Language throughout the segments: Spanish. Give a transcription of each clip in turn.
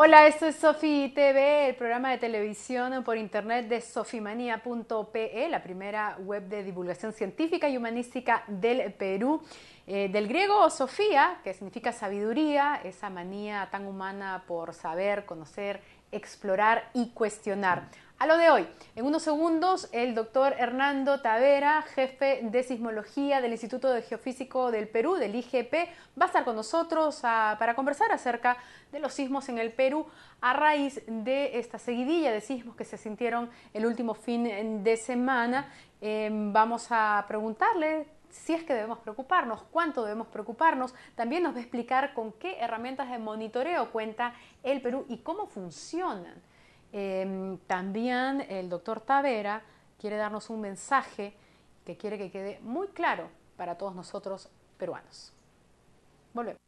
Hola, esto es Sofi TV, el programa de televisión por internet de sofimanía.pe, la primera web de divulgación científica y humanística del Perú. Del griego Sofía, que significa sabiduría, esa manía tan humana por saber, conocer, explorar y cuestionar. A lo de hoy, en unos segundos, el doctor Hernando Tavera, jefe de sismología del Instituto de Geofísico del Perú, del IGP, va a estar con nosotros para conversar acerca de los sismos en el Perú a raíz de esta seguidilla de sismos que se sintieron el último fin de semana. Vamos a preguntarle si es que debemos preocuparnos, cuánto debemos preocuparnos. También nos va a explicar con qué herramientas de monitoreo cuenta el Perú y cómo funcionan. También el doctor Tavera quiere darnos un mensaje que quiere que quede muy claro para todos nosotros peruanos. Volvemos.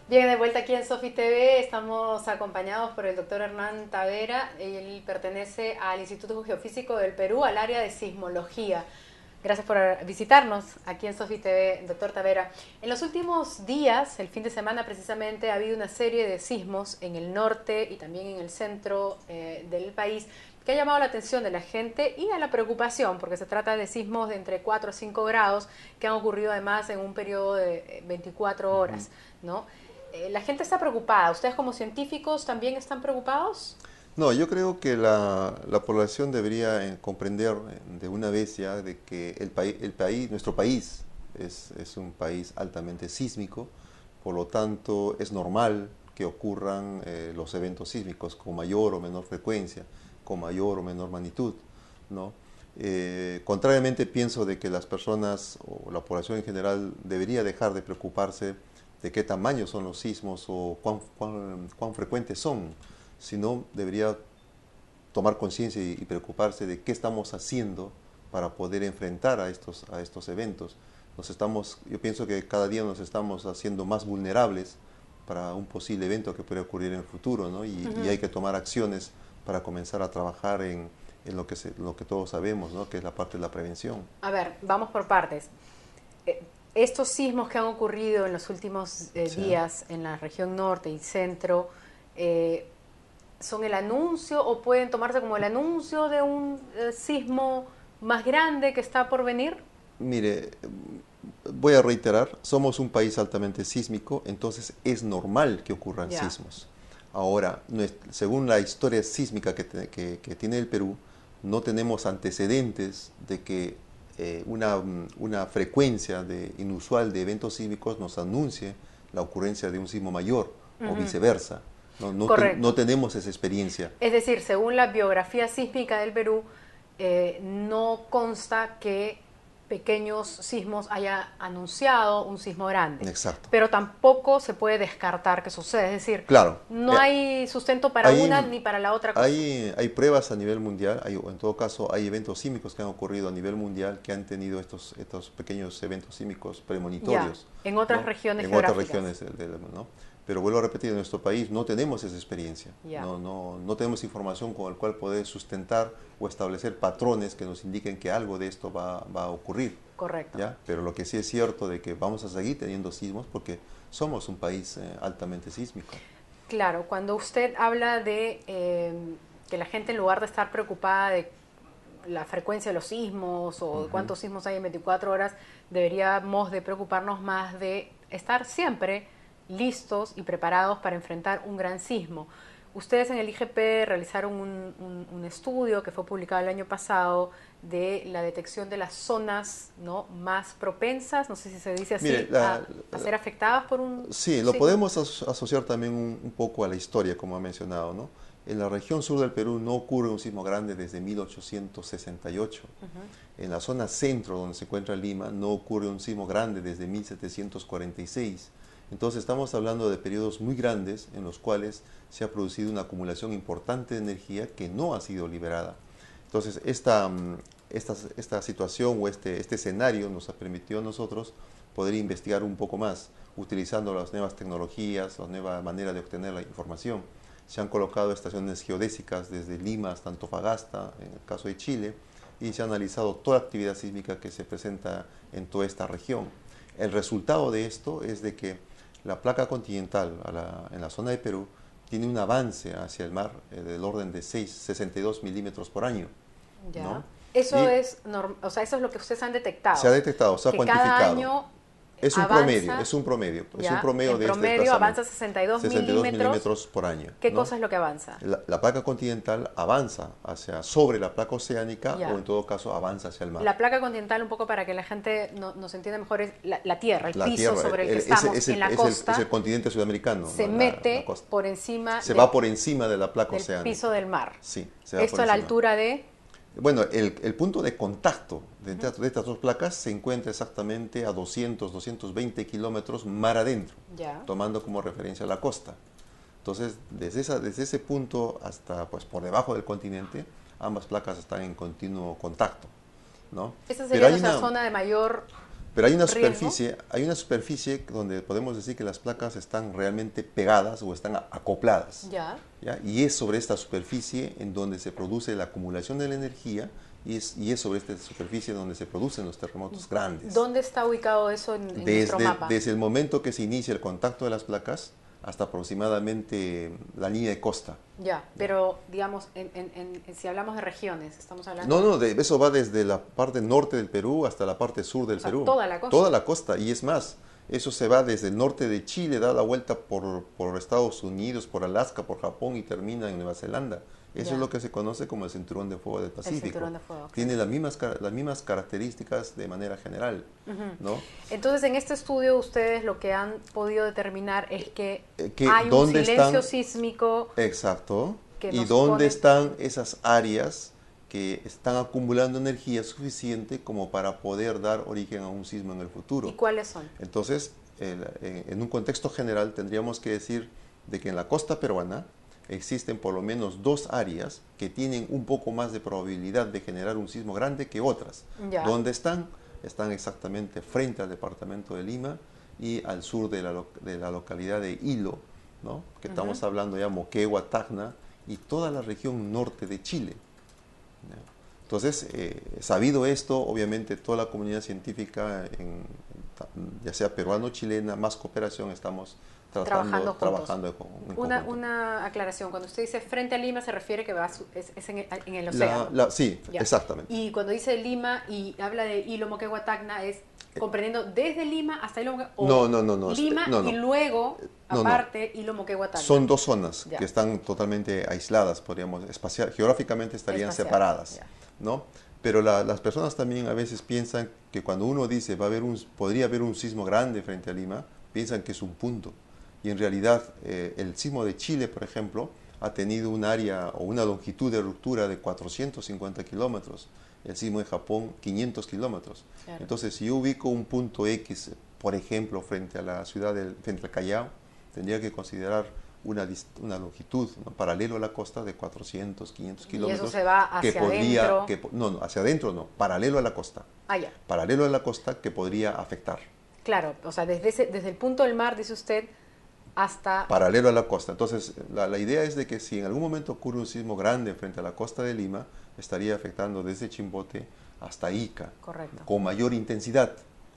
Bien, de vuelta aquí en Sofi TV, estamos acompañados por el doctor Hernán Tavera. Él pertenece al Instituto Geofísico del Perú, al área de sismología. Gracias por visitarnos aquí en Sofi TV, doctor Tavera. En los últimos días, el fin de semana precisamente, ha habido una serie de sismos en el norte y también en el centro del país que ha llamado la atención de la gente y a la preocupación, porque se trata de sismos de entre 4 a 5 grados que han ocurrido además en un periodo de 24 horas, ¿no? La gente está preocupada. ¿Ustedes como científicos también están preocupados? No, yo creo que la población debería comprender de una vez ya de que nuestro país es un país altamente sísmico, por lo tanto es normal que ocurran los eventos sísmicos con mayor o menor frecuencia, con mayor o menor magnitud, ¿no? Contrariamente pienso de que las personas o la población en general debería dejar de preocuparse de qué tamaño son los sismos o cuán frecuentes son, sino debería tomar conciencia y preocuparse de qué estamos haciendo para poder enfrentar a estos eventos. Yo pienso que cada día nos estamos haciendo más vulnerables para un posible evento que puede ocurrir en el futuro, ¿no? Y hay que tomar acciones para comenzar a trabajar en lo que todos sabemos, ¿no? Que es la parte de la prevención. A ver, vamos por partes. Estos sismos que han ocurrido en los últimos Sí. días en la región norte y centro, ¿son el anuncio o pueden tomarse como el anuncio de un sismo más grande que está por venir? Mire, voy a reiterar, somos un país altamente sísmico, entonces es normal que ocurran Ya. sismos. Ahora, según la historia sísmica que tiene el Perú, no tenemos antecedentes de que una frecuencia inusual de eventos sísmicos nos anuncie la ocurrencia de un sismo mayor o viceversa. No Correcto. tenemos esa experiencia. Es decir, según la biografía sísmica del Perú, no consta que pequeños sismos haya anunciado un sismo grande. Exacto. Pero tampoco se puede descartar que sucede. Es decir, Claro, no hay sustento para una hay, ni para la otra cosa. hay pruebas a nivel mundial, o en todo caso hay eventos sísmicos que han ocurrido a nivel mundial que han tenido estos pequeños eventos sísmicos premonitorios. Ya, en otras ¿no? regiones En otras geográficas. regiones ¿no? Pero vuelvo a repetir, en nuestro país no tenemos esa experiencia, Ya. no tenemos información con la cual poder sustentar o establecer patrones que nos indiquen que algo de esto va a ocurrir. Correcto. ¿Ya? Pero lo que sí es cierto de que vamos a seguir teniendo sismos porque somos un país altamente sísmico. Claro, cuando usted habla de que la gente en lugar de estar preocupada de la frecuencia de los sismos o de cuántos sismos hay en 24 horas, deberíamos de preocuparnos más de estar siempre listos y preparados para enfrentar un gran sismo. Ustedes en el IGP realizaron un estudio que fue publicado el año pasado de la detección de las zonas, ¿no?, más propensas, no sé si se dice así, Mire, a ser afectadas por un sí, lo sismo. podemos asociar también un poco a la historia, como ha mencionado, ¿no? En la región sur del Perú no ocurre un sismo grande desde 1868. En la zona centro, donde se encuentra Lima, no ocurre un sismo grande desde 1746. Entonces estamos hablando de periodos muy grandes en los cuales se ha producido una acumulación importante de energía que no ha sido liberada. Entonces esta situación o este escenario nos ha permitido a nosotros poder investigar un poco más. utilizando las nuevas tecnologías, las nuevas maneras de obtener la información. Se han colocado estaciones geodésicas desde Lima hasta Antofagasta, en el caso de Chile, y se ha analizado toda actividad sísmica que se presenta en toda esta región. El resultado de esto es de que la placa continental en la zona de Perú tiene un avance hacia el mar del orden de 62 milímetros por año. Ya. ¿No? Eso o sea, eso es lo que ustedes han detectado. Se ha detectado, se ha cuantificado. Cada año es un avanza, promedio, es un promedio. Ya, Es un promedio en de promedio este avanza 62 milímetros por año. ¿Qué ¿no? cosa es lo que avanza? La placa continental avanza sobre la placa oceánica Ya. o en todo caso avanza hacia el mar. La placa continental, un poco para que la gente nos entienda mejor, es la tierra, el La piso tierra, sobre el que estamos en la costa. Es el continente sudamericano. Se mete por encima. Se va por encima de la placa del oceánica. Piso del mar. Sí, se va Esto por a la encima. altura de... Bueno, el punto de contacto de estas dos placas se encuentra exactamente a 220 kilómetros mar adentro, Ya. tomando como referencia la costa. Entonces, desde ese punto hasta pues por debajo del continente, ambas placas están en continuo contacto, ¿no? Esa sería nuestra zona de mayor Pero hay una riesgo. superficie donde podemos decir que las placas están realmente pegadas o están acopladas. Ya. ¿Ya? Y es sobre esta superficie en donde se produce la acumulación de la energía y es sobre esta superficie donde se producen los terremotos grandes. ¿Dónde está ubicado eso en nuestro mapa? Desde el momento que se inicia el contacto de las placas hasta aproximadamente la línea de costa. Ya, pero digamos, si hablamos de regiones, estamos hablando... No, eso va desde la parte norte del Perú hasta la parte sur del Perú. Toda la costa. Toda la costa, y es más, eso se va desde el norte de Chile, da la vuelta por Estados Unidos, por Alaska, por Japón y termina en Nueva Zelanda. Eso es lo que se conoce como el cinturón de fuego del Pacífico. El cinturón de fuego. Tiene las mismas características de manera general, ¿no? Entonces, en este estudio ustedes lo que han podido determinar es que hay un silencio sísmico. Exacto. ¿Y dónde están esas áreas que están acumulando energía suficiente como para poder dar origen a un sismo en el futuro? ¿Y cuáles son? Entonces, en un contexto general tendríamos que decir de que en la costa peruana existen por lo menos dos áreas que tienen un poco más de probabilidad de generar un sismo grande que otras. Ya. ¿Dónde están? Están exactamente frente al departamento de Lima y al sur de la localidad de Hilo, ¿no? Que estamos hablando ya Moquegua, Tacna y toda la región norte de Chile. ¿No? Entonces, sabido esto, obviamente toda la comunidad científica, ya sea peruano o chilena, más cooperación, estamos trabajando en conjunto. Una aclaración, cuando usted dice frente a Lima se refiere que es en el océano. Sí, ya. Exactamente. Y cuando dice Lima y habla de Hilo, Moquegua, Tacna, es comprendiendo desde Lima hasta Hilo, Moquegua, o no, Lima no. y luego, aparte, Hilo, Moquegua, Tacna. Son dos zonas Ya. que están totalmente aisladas, podríamos, geográficamente estarían separadas, ya. ¿no? Pero las personas también a veces piensan que cuando uno dice podría haber un sismo grande frente a Lima, piensan que es un punto. Y en realidad el sismo de Chile, por ejemplo, ha tenido un área o una longitud de ruptura de 450 kilómetros. El sismo de Japón, 500 kilómetros. Claro. Entonces, si yo ubico un punto X, por ejemplo, frente a la frente al Callao, tendría que considerar una longitud, ¿no?, paralelo a la costa de 400, 500 kilómetros. ¿Y eso se va hacia adentro? No, hacia adentro no, paralelo a la costa. Ah, ya. Paralelo a la costa que podría afectar. Claro, o sea, desde el punto del mar, dice usted, hasta... Paralelo a la costa. Entonces, la idea es de que si en algún momento ocurre un sismo grande frente a la costa de Lima, estaría afectando desde Chimbote hasta Ica. Correcto. Con mayor intensidad.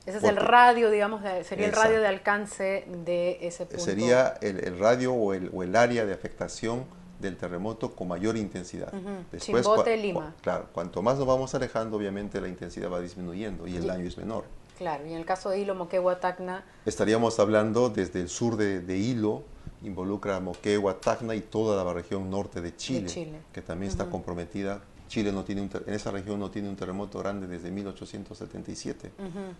Ese es el radio, digamos, sería el radio de alcance de ese punto. Sería el radio o el área de afectación del terremoto con mayor intensidad. Después, Chimbote, Lima. Claro, cuanto más nos vamos alejando, obviamente la intensidad va disminuyendo y el daño es menor. Claro, y en el caso de Hilo, Moquegua, Tacna... Estaríamos hablando desde el sur de Hilo, involucra Moquegua, Tacna y toda la región norte de Chile. Que también está comprometida. Chile en esa región no tiene un terremoto grande desde 1877.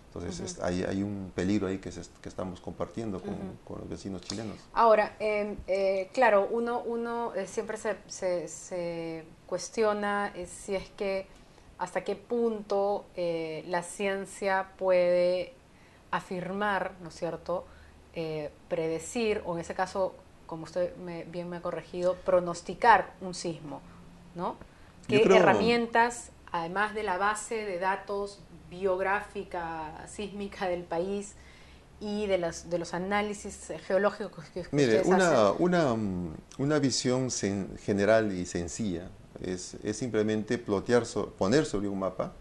Entonces hay un peligro ahí que estamos compartiendo con los vecinos chilenos. Ahora, claro, uno siempre se cuestiona si es que hasta qué punto la ciencia puede afirmar, ¿no es cierto?, predecir, o en ese caso, como usted bien me ha corregido, pronosticar un sismo, ¿no? ¿Qué herramientas, además de la base de datos biográfica, sísmica del país, y de los análisis geológicos que Mire, ustedes hacen? una visión general y sencilla es simplemente poner sobre un mapa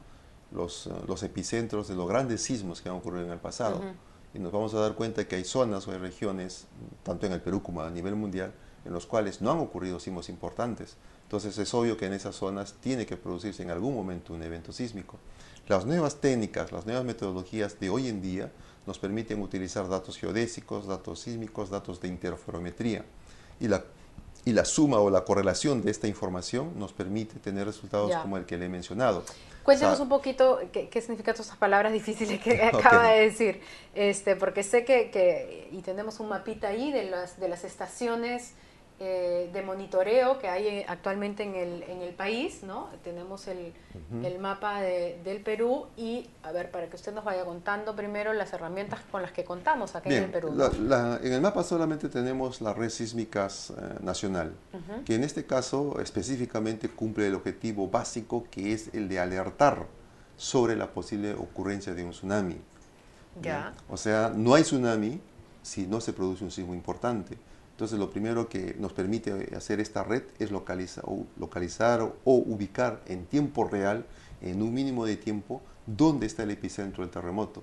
los epicentros de los grandes sismos que han ocurrido en el pasado. Ujú. Y nos vamos a dar cuenta que hay zonas o hay regiones, tanto en el Perú como a nivel mundial, en los cuales no han ocurrido sismos importantes. Entonces es obvio que en esas zonas tiene que producirse en algún momento un evento sísmico. Las nuevas técnicas, las nuevas metodologías de hoy en día nos permiten utilizar datos geodésicos, datos sísmicos, datos de interferometría. Y la suma o la correlación de esta información nos permite tener resultados Ya. como el que le he mencionado. Cuéntenos un poquito qué significan todas esas palabras difíciles que acaba Ok. de decir, porque sé y tenemos un mapita ahí de las estaciones de monitoreo que hay actualmente en el país, ¿no? Tenemos el mapa del Perú y, a ver, para que usted nos vaya contando primero las herramientas con las que contamos acá en el Bien, Perú, ¿no? en el mapa solamente tenemos la red sísmica nacional, Ujú. que en este caso específicamente cumple el objetivo básico, que es el de alertar sobre la posible ocurrencia de un tsunami. Bien. Ya. O sea, no hay tsunami si no se produce un sismo importante. Entonces, lo primero que nos permite hacer esta red es localizar o ubicar en tiempo real, en un mínimo de tiempo, dónde está el epicentro del terremoto.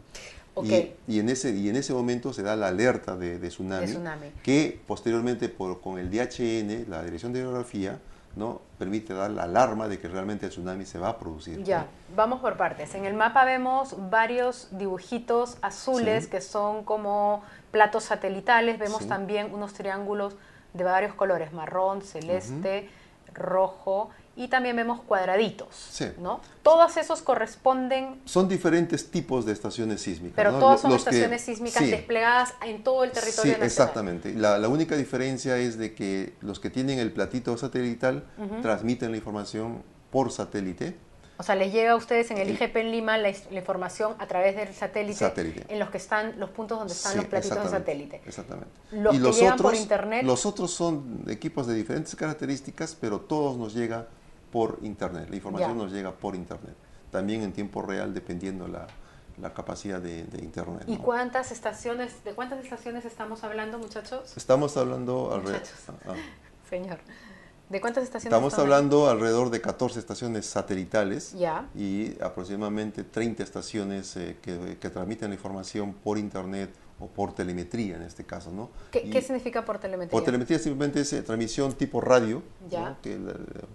Ok. Y en ese momento se da la alerta de tsunami, De tsunami. que posteriormente con el DHN, la Dirección de Hidrografía, ¿no?, permite dar la alarma de que realmente el tsunami se va a producir. Ya, ¿no? vamos por partes. En el mapa vemos varios dibujitos azules Sí. que son como platos satelitales. Vemos Sí. también unos triángulos de varios colores, marrón, celeste, rojo, y también vemos cuadraditos, Sí. ¿no? Todos esos corresponden, Son diferentes tipos de estaciones sísmicas, pero ¿no? todas son Los que- estaciones sísmicas sí. desplegadas en todo el territorio Sí, nacional. exactamente. La única diferencia es de que los que tienen el platito satelital transmiten la información por satélite. O sea, les llega a ustedes en el IGP en Lima la información a través del satélite, en los que están los puntos donde están Sí, los platitos de exactamente, satélite. exactamente. Los Y que llegan por internet. los otros son equipos de diferentes características, pero todos nos llega por internet. La información Ya. nos llega por internet. También en tiempo real, dependiendo la capacidad de internet. ¿Y ¿no? de cuántas estaciones estamos hablando, muchachos? Estamos hablando Muchachos. ah, Señor. ¿De cuántas estaciones estamos estamos hablando alrededor de 14 estaciones satelitales Ya. y aproximadamente 30 estaciones que transmiten la información por internet o por telemetría en este caso, ¿no? ¿Qué significa por telemetría? Por telemetría simplemente es transmisión tipo radio, Ya. ¿no? Que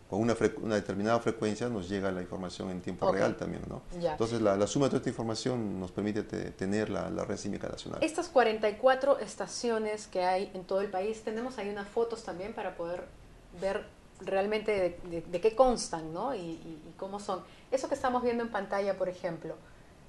con una determinada frecuencia nos llega la información en tiempo Ok. real también, ¿no? Ya. Entonces la suma de toda esta información nos permite tener la red sísmica nacional. Estas 44 estaciones que hay en todo el país, tenemos ahí unas fotos también para poder ver realmente de qué constan, ¿no? Y cómo son. Eso que estamos viendo en pantalla, por ejemplo,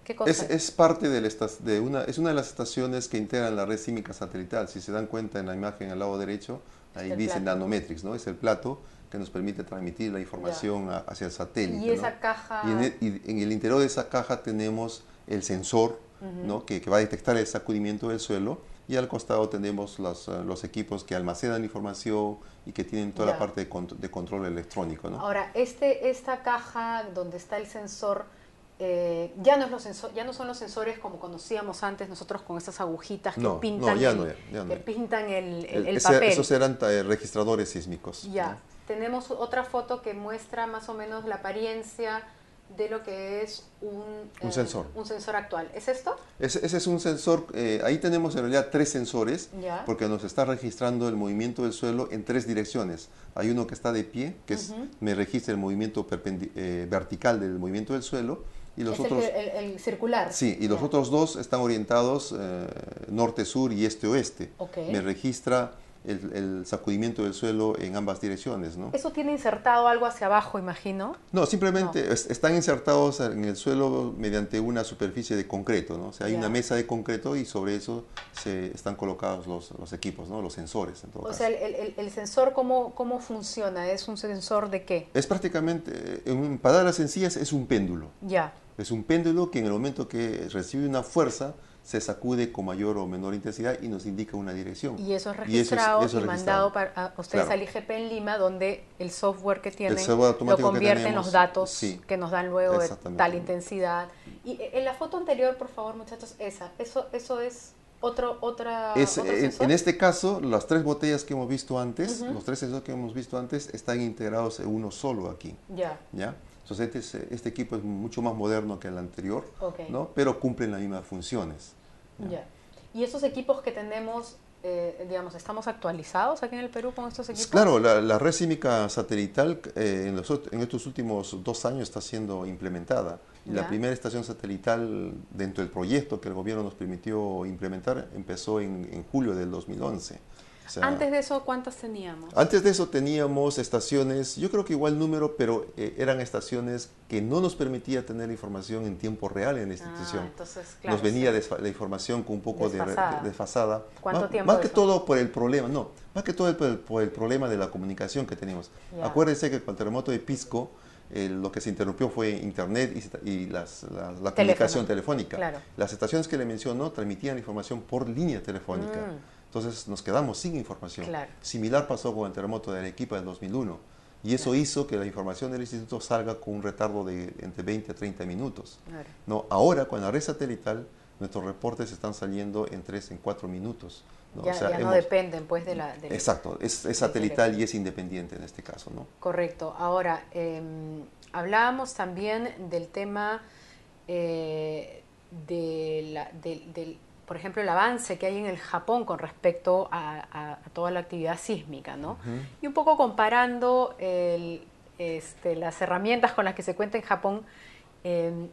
¿qué consta? Es parte es una de las estaciones que integran la red sísmica satelital. Si se dan cuenta en la imagen al lado derecho, ahí El dice plato. Nanometrics, ¿no? Es el plato que nos permite transmitir la información hacia el satélite. Y esa ¿no? caja... Y en el interior de esa caja tenemos el sensor, ¿no?, que va a detectar el sacudimiento del suelo, y al costado tenemos los equipos que almacenan información y que tienen toda Ya. la parte de control electrónico, ¿no? Ahora, esta caja donde está el sensor, ya no son los sensores como conocíamos antes nosotros con esas agujitas que No, pintan, ya no. el papel. Esos eran registradores sísmicos. Ya, ¿no? tenemos otra foto que muestra más o menos la apariencia de lo que es Un sensor. un sensor actual. ¿Es esto? Ese es un sensor, ahí tenemos en realidad 3 sensores, Ya. porque nos está registrando el movimiento del suelo en 3 direcciones. Hay uno que está de pie, que me registra el movimiento vertical del movimiento del suelo, y los Es otros... el circular. Sí, y los Ya. otros 2 están orientados norte-sur y este-oeste. Ok. Me registra el sacudimiento del suelo en ambas direcciones, ¿no? Eso tiene insertado algo hacia abajo, imagino. No, simplemente están insertados en el suelo mediante una superficie de concreto, ¿no? O sea, hay Ya. una mesa de concreto y sobre eso están colocados los equipos, ¿no? Los sensores, en todo O caso. sea, el sensor, ¿cómo funciona? ¿Es un sensor de qué? Es prácticamente, en palabras sencillas, es un péndulo. Ya. Es un péndulo que en el momento que recibe una fuerza, se sacude con mayor o menor intensidad y nos indica una dirección. Y eso es registrado y mandado a ustedes Claro. al IGP en Lima, donde el software que tienen software lo automático que convierte en tenemos, los datos sí, que nos dan luego de exactamente. tal intensidad. Y en la foto anterior, por favor, muchachos, eso es ¿Otro En sensor? este caso, las 3 botellas que hemos visto antes, los 3 sensores que hemos visto antes, están integrados en uno solo aquí. Ya. ¿Ya? Entonces este equipo es mucho más moderno que el anterior, Ok. ¿no? Pero cumplen las mismas funciones. ¿Ya? Ya. ¿Y esos equipos que tenemos, digamos, estamos actualizados aquí en el Perú con estos equipos? Claro, la red sísmica satelital en estos últimos 2 años está siendo implementada. Y la Ya. primera estación satelital dentro del proyecto que el gobierno nos permitió implementar empezó en julio del 2011. O sea, Antes de eso, ¿cuántas teníamos? antes de eso teníamos estaciones, yo creo que igual número, pero eran estaciones que no nos permitía tener la información en tiempo real en la institución. Entonces, claro, Nos venía sí. la información con un poco Desfasada. desfasada. ¿Cuánto tiempo Más que eso? todo por el problema, no, más que todo por el problema de la comunicación que teníamos. Ya. Acuérdense que con el terremoto de Pisco, lo que se interrumpió fue internet y la comunicación telefónica. Claro. Las estaciones que le mencionó transmitían información por línea telefónica. Entonces nos quedamos sin información. Claro. Similar pasó con el terremoto de Arequipa del 2001. Y eso hizo que la información del instituto salga con un retardo de entre 20 a 30 minutos. Claro. ¿No? Ahora, con la red satelital, nuestros reportes están saliendo en 3, en 4 minutos. ¿No? Ya, O sea, ya no dependen, pues, Exacto, es satelital y es independiente en este caso, ¿no? Correcto. Ahora, hablábamos también del tema del, por ejemplo, el avance que hay en el Japón con respecto a toda la actividad sísmica, ¿no? Y un poco comparando las herramientas con las que se cuenta en Japón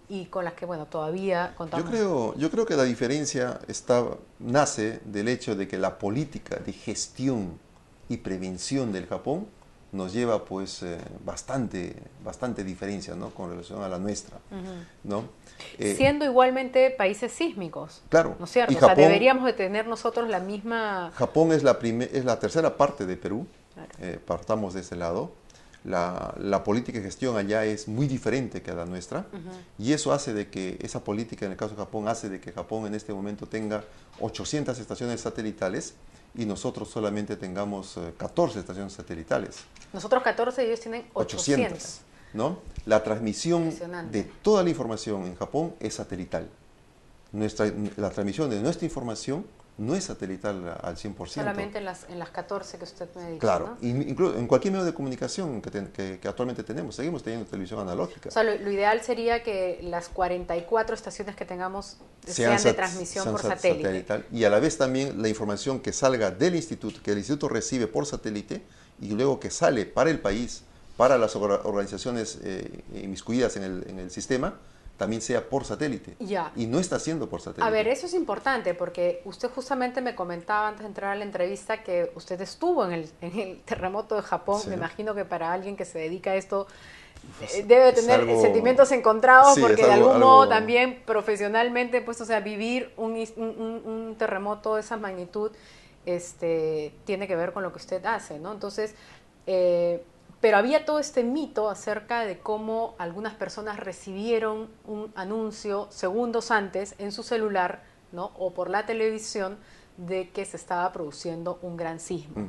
y con las que, bueno, todavía contamos. Yo creo que la diferencia nace del hecho de que la política de gestión y prevención del Japón nos lleva pues bastante diferencia, ¿no? Con relación a la nuestra, ¿no? Siendo igualmente países sísmicos, claro, ¿no es cierto? y O sea, Japón, deberíamos de tener nosotros la misma... Japón es la tercera parte de Perú, Claro. partamos de ese lado. La política de gestión allá es muy diferente que la nuestra, y eso hace de que esa política en el caso de Japón hace de que Japón en este momento tenga 800 estaciones satelitales y nosotros solamente tengamos 14 estaciones satelitales. Nosotros 14 y ellos tienen 800. ¿No? La transmisión Impresionante. de toda la información en Japón es satelital. La transmisión de nuestra información no es satelital al 100%. Solamente en las 14 que usted me dijo, Claro, ¿no? incluso en cualquier medio de comunicación que actualmente tenemos, seguimos teniendo televisión analógica. O sea, lo ideal sería que las 44 estaciones que tengamos sean de transmisión por satélite. Satelital, y a la vez también la información que salga del instituto, que el instituto recibe por satélite y luego que sale para el país, para las organizaciones inmiscuidas en el sistema, también sea por satélite. Ya. Y no está siendo por satélite. A ver, eso es importante porque usted justamente me comentaba antes de entrar a la entrevista que usted estuvo en el terremoto de Japón. Sí. Me imagino que para alguien que se dedica a esto debe tener algo, sentimientos encontrados, sí, porque es de algo, algún modo algo, también profesionalmente, pues, o sea, vivir un terremoto de esa magnitud tiene que ver con lo que usted hace, ¿no? Entonces, pero había todo este mito acerca de cómo algunas personas recibieron un anuncio segundos antes en su celular, ¿no? O por la televisión de que se estaba produciendo un gran sismo.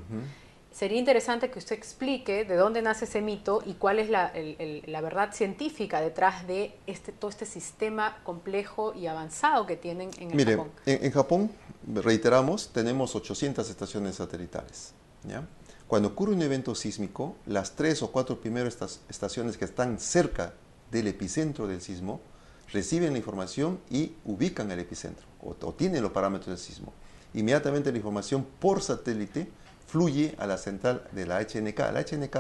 Sería interesante que usted explique de dónde nace ese mito y cuál es la verdad científica detrás de todo este sistema complejo y avanzado que tienen en el Japón. En Japón, reiteramos, tenemos 800 estaciones satelitales, ¿ya? Cuando ocurre un evento sísmico, las 3 o 4 primeras estaciones que están cerca del epicentro del sismo reciben la información y ubican el epicentro o tienen los parámetros del sismo. Inmediatamente la información por satélite fluye a la central de la HNK. La HNK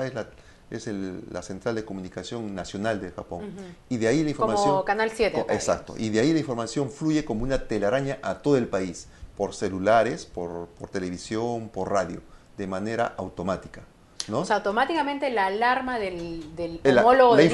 es la central de comunicación nacional de Japón. Y de ahí la información... Como Canal 7. Exacto. Y de ahí la información fluye como una telaraña a todo el país, por celulares, por televisión, por radio, de manera automática, ¿no? O sea, automáticamente la alarma del homólogo del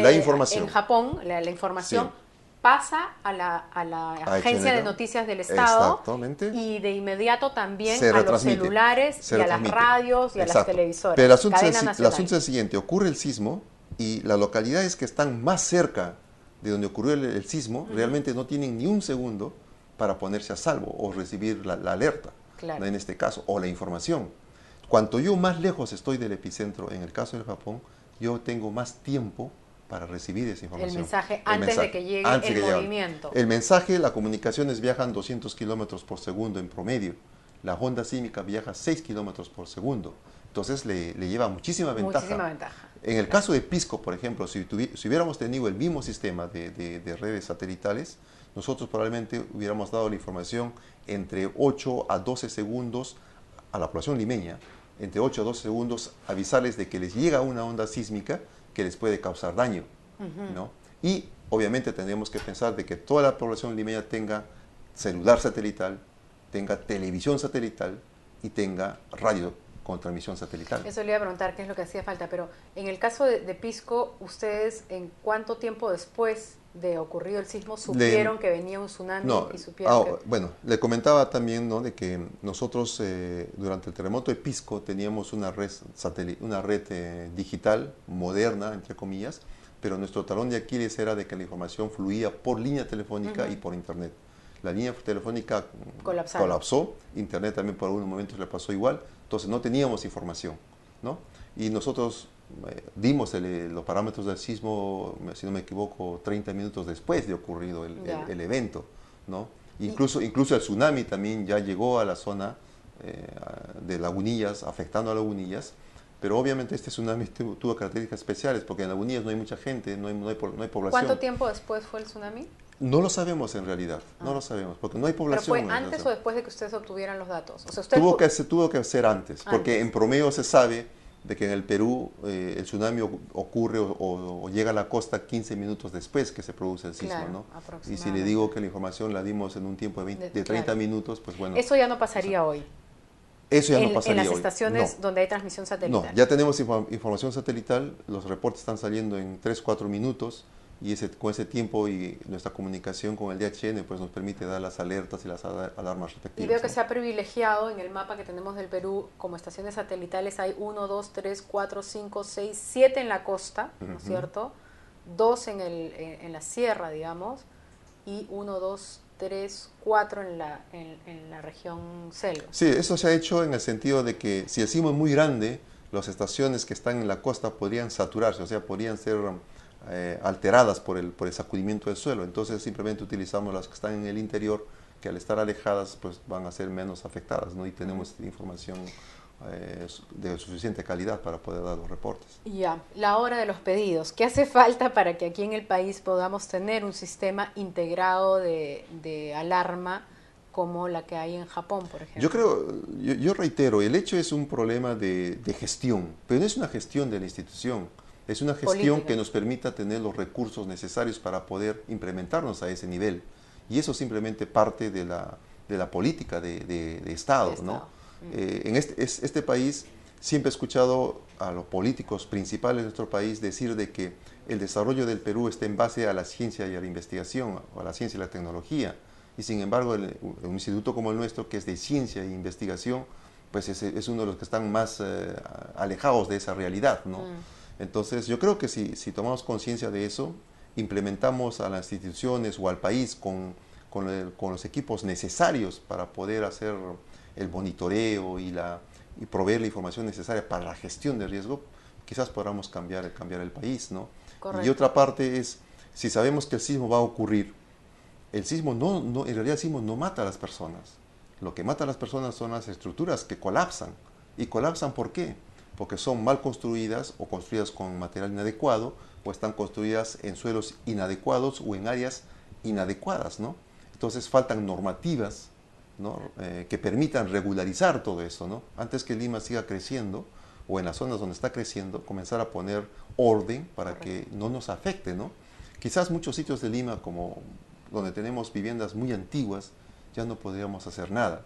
la IGP información. en Japón, la información Sí. pasa a la Agencia de Noticias del Estado. Exactamente. Y de inmediato también Se a los retransmite. celulares y a las retransmite. radios y a las Exacto. televisoras. Pero el asunto Cadena es el siguiente, ocurre el sismo y las localidades que están más cerca de donde ocurrió el sismo realmente no tienen ni un segundo para ponerse a salvo o recibir la alerta, Claro. ¿no? En este caso, o la información. Cuanto yo más lejos estoy del epicentro, en el caso del Japón, yo tengo más tiempo para recibir esa información. El mensaje antes de que llegue el movimiento. El mensaje, las comunicaciones viajan 200 kilómetros por segundo en promedio. La onda sísmica viaja 6 kilómetros por segundo. Entonces le lleva muchísima ventaja. Muchísima ventaja. En el caso de Pisco, por ejemplo, si hubiéramos tenido el mismo sistema de redes satelitales, nosotros probablemente hubiéramos dado la información entre 8 a 12 segundos a la población limeña, entre 8 a 12 segundos avisarles de que les llega una onda sísmica que les puede causar daño, ¿no? Y obviamente tendríamos que pensar de que toda la población limeña tenga celular satelital, tenga televisión satelital y tenga radio con transmisión satelital. Eso le iba a preguntar qué es lo que hacía falta, pero en el caso de Pisco, ¿ustedes en cuánto tiempo después de ocurrido el sismo supieron que venía un tsunami? No, y supieron que... Bueno, le comentaba también, ¿no?, de que nosotros durante el terremoto de Pisco teníamos una red, digital, moderna, entre comillas, pero nuestro talón de Aquiles era de que la información fluía por línea telefónica y por internet. La línea telefónica colapsó, internet también por algunos momentos le pasó igual, entonces no teníamos información, ¿no? Y nosotros dimos los parámetros del sismo, si no me equivoco, 30 minutos después de ocurrido el evento, ¿no? Incluso el tsunami también ya llegó a la zona de Lagunillas, afectando a Lagunillas, pero obviamente este tsunami tuvo características especiales, porque en Lagunillas no hay mucha gente, no hay población. ¿Cuánto tiempo después fue el tsunami? No lo sabemos en realidad, no lo sabemos, porque no hay población. ¿Pero fue antes o después de que ustedes obtuvieran los datos? O sea, tuvo que ser antes, porque en promedio se sabe de que en el Perú el tsunami ocurre o llega a la costa 15 minutos después que se produce el sismo, claro, ¿no? Y si le digo que la información la dimos en un tiempo de 30 minutos, pues bueno. Eso ya no pasaría hoy. Eso ya no pasaría hoy. En las estaciones donde hay transmisión satelital. No, ya tenemos información satelital, los reportes están saliendo en 3-4 minutos, y con ese tiempo y nuestra comunicación con el DHN pues nos permite dar las alertas y las alarmas respectivas. Y veo que se ha privilegiado en el mapa que tenemos del Perú como estaciones satelitales. Hay 1, 2, 3, 4, 5, 6, 7 en la costa, ¿no es cierto? 2 en la sierra, digamos, y 1, 2, 3, 4 en la región selva. Sí, eso se ha hecho en el sentido de que si el sismo es muy grande, las estaciones que están en la costa podrían saturarse, o sea, podrían ser alteradas por el sacudimiento del suelo. Entonces simplemente utilizamos las que están en el interior, que al estar alejadas pues van a ser menos afectadas, ¿no? Y tenemos información de suficiente calidad para poder dar los reportes. Ya, la hora de los pedidos. ¿Qué hace falta para que aquí en el país podamos tener un sistema integrado de alarma como la que hay en Japón, por ejemplo? Yo reitero, el hecho es un problema de gestión, pero no es una gestión de la institución. Es una gestión política que nos permita tener los recursos necesarios para poder implementarnos a ese nivel. Y eso simplemente parte de la política de Estado, ¿no? En este país siempre he escuchado a los políticos principales de nuestro país decir de que el desarrollo del Perú está en base a la ciencia y a la investigación, o a la ciencia y la tecnología. Y sin embargo, un instituto como el nuestro, que es de ciencia e investigación, pues es uno de los que están más alejados de esa realidad, ¿no? Entonces, yo creo que si tomamos conciencia de eso, implementamos a las instituciones o al país con los equipos necesarios para poder hacer el monitoreo y proveer la información necesaria para la gestión de riesgo, quizás podamos cambiar el país, ¿no? Correcto. Y otra parte es, si sabemos que el sismo va a ocurrir, el sismo en realidad el sismo no mata a las personas. Lo que mata a las personas son las estructuras que colapsan. ¿Y colapsan por qué? Porque son mal construidas o construidas con material inadecuado, o están construidas en suelos inadecuados o en áreas inadecuadas, ¿no? Entonces faltan normativas, ¿no?, que permitan regularizar todo eso, ¿no? Antes que Lima siga creciendo, o en las zonas donde está creciendo, comenzar a poner orden para que no nos afecte, ¿no? Quizás muchos sitios de Lima, como donde tenemos viviendas muy antiguas, ya no podríamos hacer nada.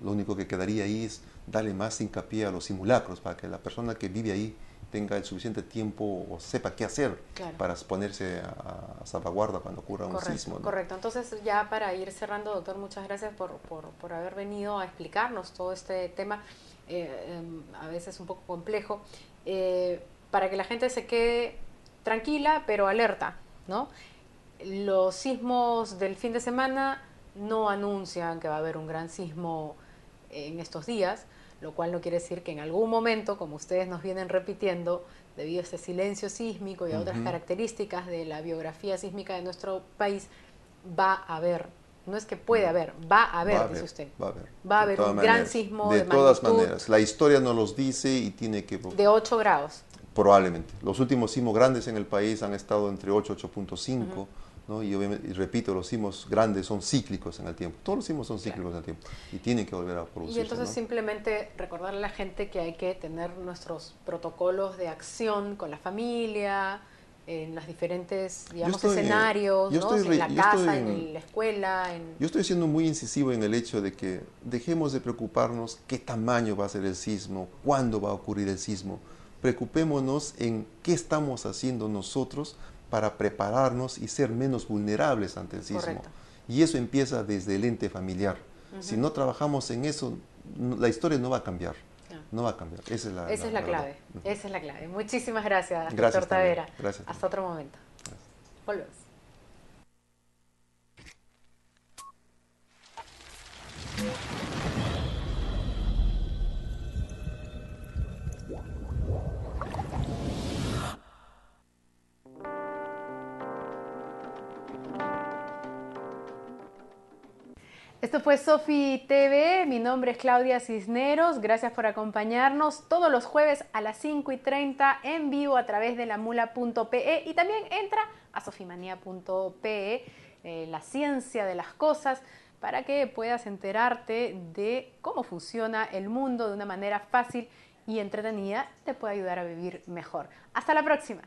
Lo único que quedaría ahí es darle más hincapié a los simulacros para que la persona que vive ahí tenga el suficiente tiempo o sepa qué hacer para ponerse a salvaguarda cuando ocurra un sismo, ¿no? Correcto. Entonces, ya para ir cerrando, doctor, muchas gracias por haber venido a explicarnos todo este tema, a veces un poco complejo, para que la gente se quede tranquila pero alerta, ¿no? Los sismos del fin de semana no anuncian que va a haber un gran sismo en estos días, lo cual no quiere decir que en algún momento, como ustedes nos vienen repitiendo, debido a este silencio sísmico y a otras características de la biografía sísmica de nuestro país, va a haber, no es que puede haber, va a haber, dice usted. Va a haber un gran sismo de todas magnitud maneras. La historia nos los dice y tiene que... de 8 grados. Probablemente. Los últimos sismos grandes en el país han estado entre 8 y 8.5, ¿no? Y, obviamente, y repito, los sismos grandes son cíclicos en el tiempo. Todos los sismos son cíclicos en el tiempo y tienen que volver a producirse. Y entonces, ¿no? simplemente recordarle a la gente que hay que tener nuestros protocolos de acción con la familia, en los diferentes, digamos, escenarios, ¿no? En la casa, en la escuela. Yo estoy siendo muy incisivo en el hecho de que dejemos de preocuparnos qué tamaño va a ser el sismo, cuándo va a ocurrir el sismo. Preocupémonos en qué estamos haciendo nosotros para prepararnos y ser menos vulnerables ante el sismo. Correcto. Y eso empieza desde el ente familiar. Si no trabajamos en eso, la historia no va a cambiar. No va a cambiar. Esa es la clave. Esa es la clave. Muchísimas gracias, doctor Tavera. Gracias. Hasta otro momento. Gracias. Volvemos. Esto fue Sofi TV, mi nombre es Claudia Cisneros, gracias por acompañarnos todos los jueves a las 5:30 en vivo a través de lamula.pe y también entra a sofimania.pe, la ciencia de las cosas, para que puedas enterarte de cómo funciona el mundo de una manera fácil y entretenida, te puede ayudar a vivir mejor. Hasta la próxima.